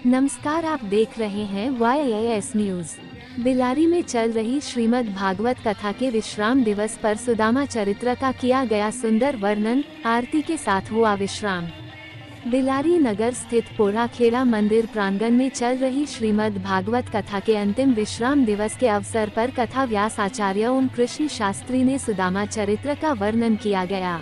नमस्कार, आप देख रहे हैं YAS न्यूज। बिलारी में चल रही श्रीमद् भागवत कथा के विश्राम दिवस पर सुदामा चरित्र का किया गया सुंदर वर्णन। आरती के साथ हुआ विश्राम। बिलारी नगर स्थित पोढ़ाखेड़ा मंदिर प्रांगण में चल रही श्रीमद् भागवत कथा के अंतिम विश्राम दिवस के अवसर पर कथा व्यास आचार्य ओम कृष्ण शास्त्री ने सुदामा चरित्र का वर्णन किया गया।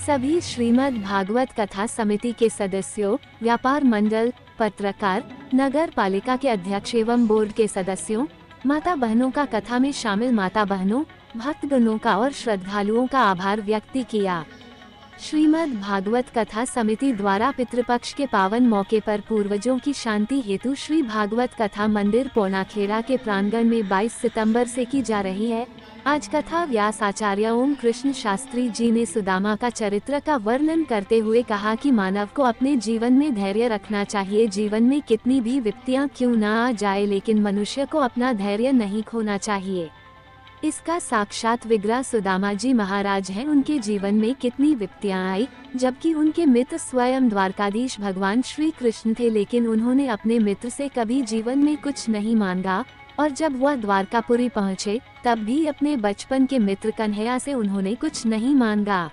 सभी श्रीमद् भागवत कथा समिति के सदस्यों, व्यापार मंडल, पत्रकार, नगर पालिका के अध्यक्ष एवं बोर्ड के सदस्यों, माता बहनों का कथा में शामिल माता बहनों, भक्तगणों का और श्रद्धालुओं का आभार व्यक्त किया। श्रीमद् भागवत कथा समिति द्वारा पितृपक्ष के पावन मौके पर पूर्वजों की शांति हेतु श्री भागवत कथा मंदिर पोढ़ाखेड़ा के प्रांगण में 22 सितंबर से की जा रही है। आज कथा व्यास आचार्य ओम कृष्ण शास्त्री जी ने सुदामा का चरित्र का वर्णन करते हुए कहा कि मानव को अपने जीवन में धैर्य रखना चाहिए। जीवन में कितनी भी विपत्तियां क्यों न आ जाए, लेकिन मनुष्य को अपना धैर्य नहीं खोना चाहिए। इसका साक्षात विग्रह सुदामा जी महाराज हैं। उनके जीवन में कितनी विपत्तियां आई, जबकि उनके मित्र स्वयं द्वारकाधीश भगवान श्री कृष्ण थे, लेकिन उन्होंने अपने मित्र से कभी जीवन में कुछ नहीं मांगा, और जब वह द्वारकापुरी पहुँचे तब भी अपने बचपन के मित्र कन्हैया से उन्होंने कुछ नहीं मांगा।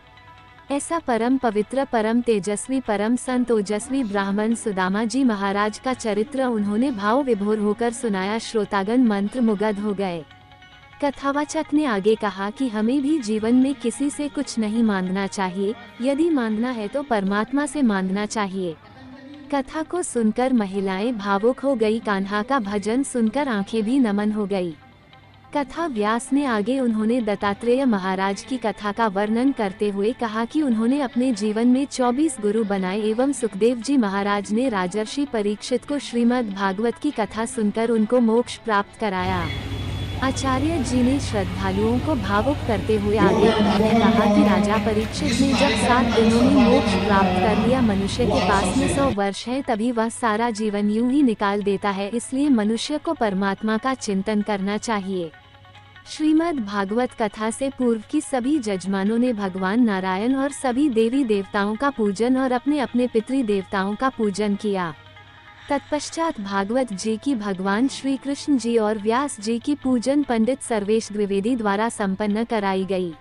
ऐसा परम पवित्र, परम तेजस्वी, परम संत ओजस्वी ब्राह्मण सुदामा जी महाराज का चरित्र उन्होंने भाव विभोर होकर सुनाया। श्रोतागण मंत्र मुग्ध हो गए। कथावाचक ने आगे कहा कि हमें भी जीवन में किसी से कुछ नहीं मांगना चाहिए। यदि मांगना है तो परमात्मा से मांगना चाहिए। कथा को सुनकर महिलाएं भावुक हो गई। कान्हा का भजन सुनकर आंखें भी नमन हो गई। कथा व्यास ने आगे उन्होंने दत्तात्रेय महाराज की कथा का वर्णन करते हुए कहा कि उन्होंने अपने जीवन में 24 गुरु बनाए एवं सुखदेव जी महाराज ने राजर्षि परीक्षित को श्रीमद् भागवत की कथा सुनकर उनको मोक्ष प्राप्त कराया। आचार्य जी ने श्रद्धालुओं को भावुक करते हुए आगे उन्होंने कहा कि राजा परीक्षित ने जब 7 दिनों में मोक्ष प्राप्त कर लिया, मनुष्य के पास में 100 वर्ष है, तभी वह सारा जीवन यूं ही निकाल देता है। इसलिए मनुष्य को परमात्मा का चिंतन करना चाहिए। श्रीमद् भागवत कथा से पूर्व की सभी जजमानों ने भगवान नारायण और सभी देवी देवताओं का पूजन और अपने अपने पितृ देवताओं का पूजन किया। तत्पश्चात भागवत जी की भगवान श्री कृष्ण जी और व्यास जी की पूजन पंडित सर्वेश द्विवेदी द्वारा संपन्न कराई गई,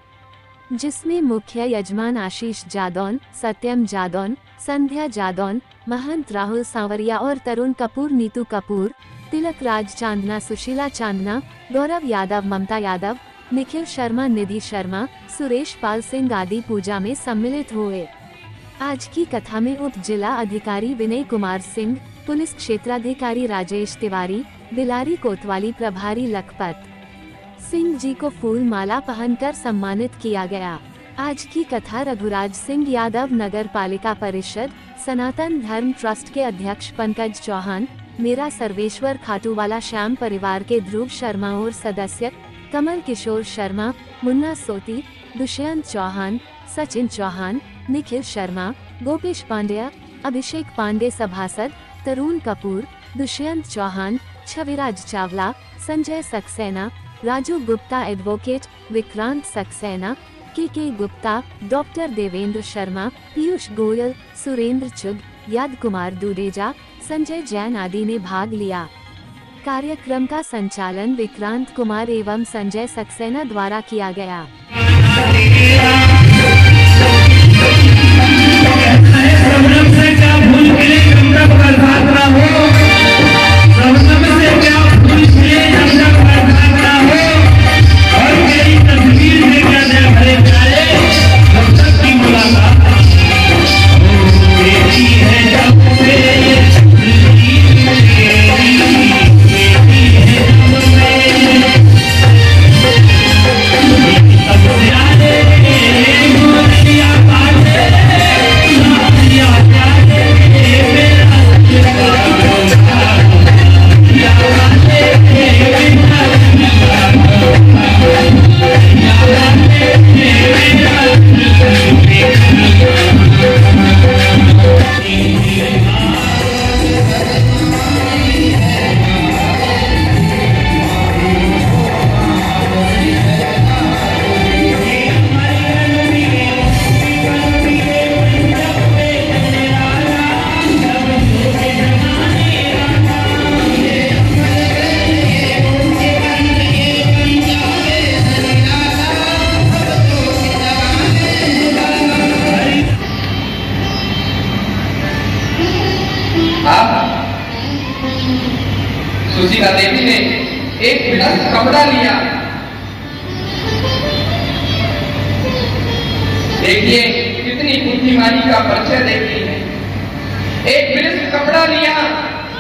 जिसमें मुख्य यजमान आशीष जादौन, सत्यम जादौन, संध्या जादौन, महंत राहुल सांवरिया और तरुण कपूर, नीतू कपूर, तिलक राज चांदना, सुशीला चांदना, गौरव यादव, ममता यादव, निखिल शर्मा, निधि शर्मा, सुरेश पाल सिंह आदि पूजा में सम्मिलित हुए। आज की कथा में उप जिला अधिकारी विनय कुमार सिंह, पुलिस क्षेत्राधिकारी राजेश तिवारी, बिलारी कोतवाली प्रभारी लखपत सिंह जी को फूल माला पहनकर सम्मानित किया गया। आज की कथा रघुराज सिंह यादव, नगर पालिका परिषद सनातन धर्म ट्रस्ट के अध्यक्ष पंकज चौहान, मेरा सर्वेश्वर खाटूवाला श्याम परिवार के ध्रुव शर्मा और सदस्य कमल किशोर शर्मा, मुन्ना सोती, दुष्यंत चौहान, सचिन चौहान, निखिल शर्मा, गोपेश पांड्या, अभिषेक पांडे सभासद, तरुण कपूर, दुष्यंत चौहान, छविराज चावला, संजय सक्सेना, राजू गुप्ता एडवोकेट, विक्रांत सक्सेना, के गुप्ता, डॉक्टर देवेंद्र शर्मा, पीयूष गोयल, सुरेंद्र चुग, याद कुमार दुडेजा, संजय जैन आदि ने भाग लिया। कार्यक्रम का संचालन विक्रांत कुमार एवं संजय सक्सेना द्वारा किया गया। Yeah. सुशीला देवी ने एक विलस कपड़ा लिया। देखिए कितनी बुद्धिमानी का परिचय देती है। एक विलस कपड़ा लिया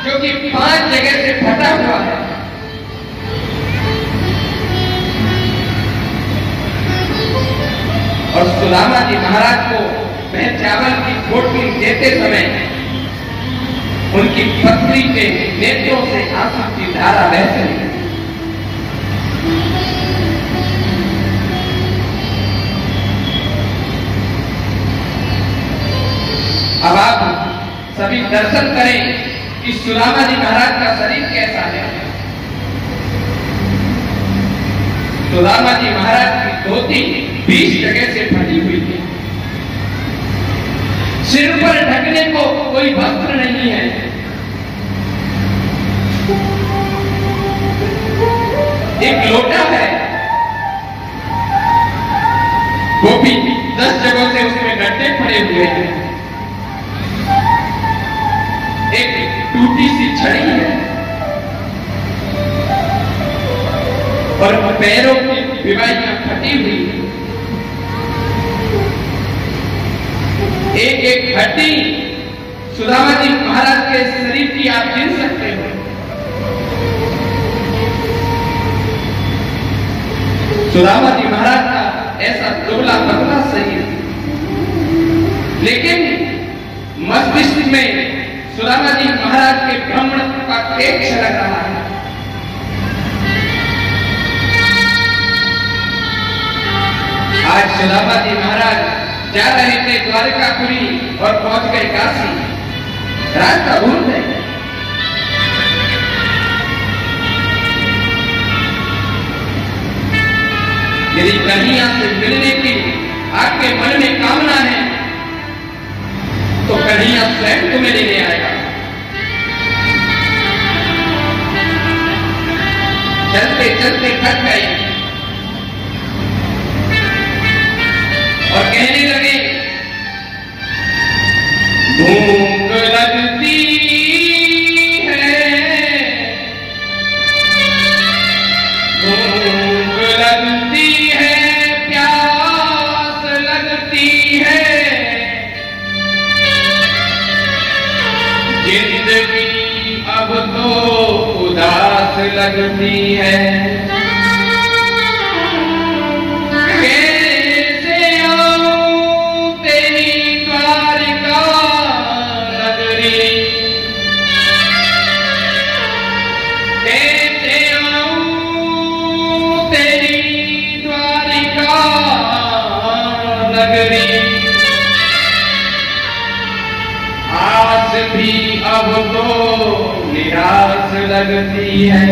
जो कि 5 जगह से फटा हुआ है। और सुदामा जी महाराज को वह चावल की पोटली देते समय उनकी पत्नी के नेत्रों से आंसू की धारा बह रही। अब आप सभी दर्शन करें कि सुदामा जी महाराज का शरीर कैसा है। सुदामा जी महाराज की धोती 20 जगह से फटी हुई थी। सिर पर ढकने को कोई वस्त्र नहीं है। एक लोटा है, वो भी 10 जगहों से उसमें गड्ढे पड़े हुए हैं। एक टूटी सी छड़ी है और पैरों की विवाहियां फटी हुई है। एक एक हड्डी सुदामा जी महाराज के शरीर की आप गिन सकते हो। सुदामा जी महाराज का ऐसा दुबला पतला शरीर, लेकिन मस्तिष्क में सुदामा जी महाराज के भ्रमण का तेज लग रहा है। आज सुदामा जी महाराज जा रहे थे द्वारकापुरी और पहुंच गए काशी। रास्ता भूल गए। यदि कन्हैया से मिलने की आपके मन में कामना है तो कन्हैया स्वयं तुम्हें लेने आएगा। चलते चलते थक गए और कहने लगे, भूख लगती है, भूख लगती है, प्यास लगती है, जिंदगी अब तो उदास लगती है। कैसे आऊं तेरी द्वारिका नगरी, कैसे आऊं तेरी द्वारिका नगरी। आस भी अब तो निराश लगती है।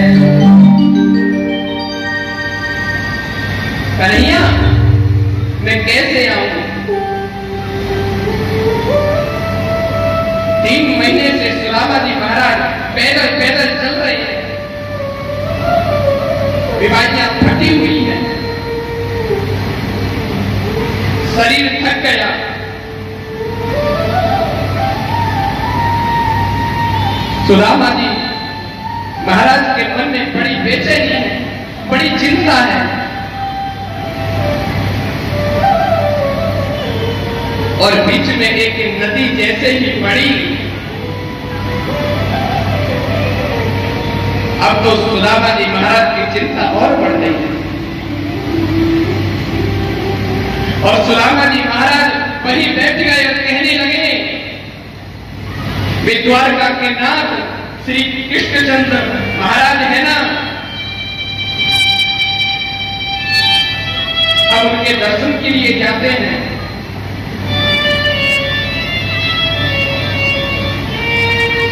कन्हैया मैं कैसे आऊं? 3 महीने से सुदामा जी महाराज पैदल पैदल चल रहे हैं। विवाहियां फटी हुई हैं, शरीर थक गया। सुदामा जी महाराज के मन में बड़ी बेचैनी है, बड़ी चिंता है। और बीच में एक नदी जैसे ही पड़ी, अब तो सुदामा जी महाराज की चिंता और बढ़ गई है। और सुदामा जी महाराज वहीं बैठ गए और कहने लगे, वे द्वारका के नाथ श्री कृष्णचंद्र महाराज है ना, अब उनके दर्शन के लिए जाते हैं।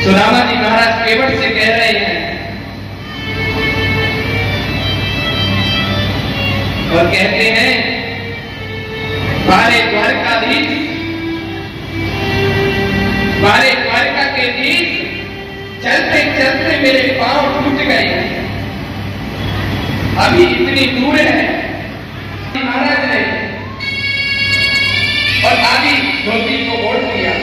सुदामा जी महाराज केवट से कह रहे हैं और कहते हैं, बारे द्वारकाधीश, बारे द्वारका के धीश, चलते चलते मेरे पांव टूट गए, अभी इतनी दूर है। महाराज ने और आदि धोती को ओढ़ दिया।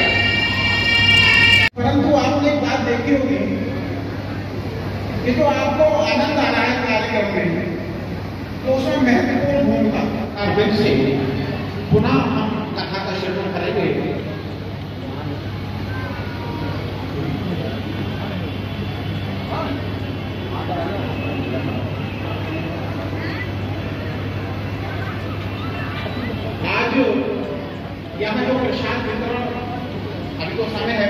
परंतु आपने एक बात देखी होगी ये तो आपको आनंद आ रहा है कार्यक्रम में, तो उसमें महत्वपूर्ण भूमिका अरविंद से पुनः हम कथा का श्रवण करेंगे। आज यहाँ जो प्रसाद वितरण अभी तो समय है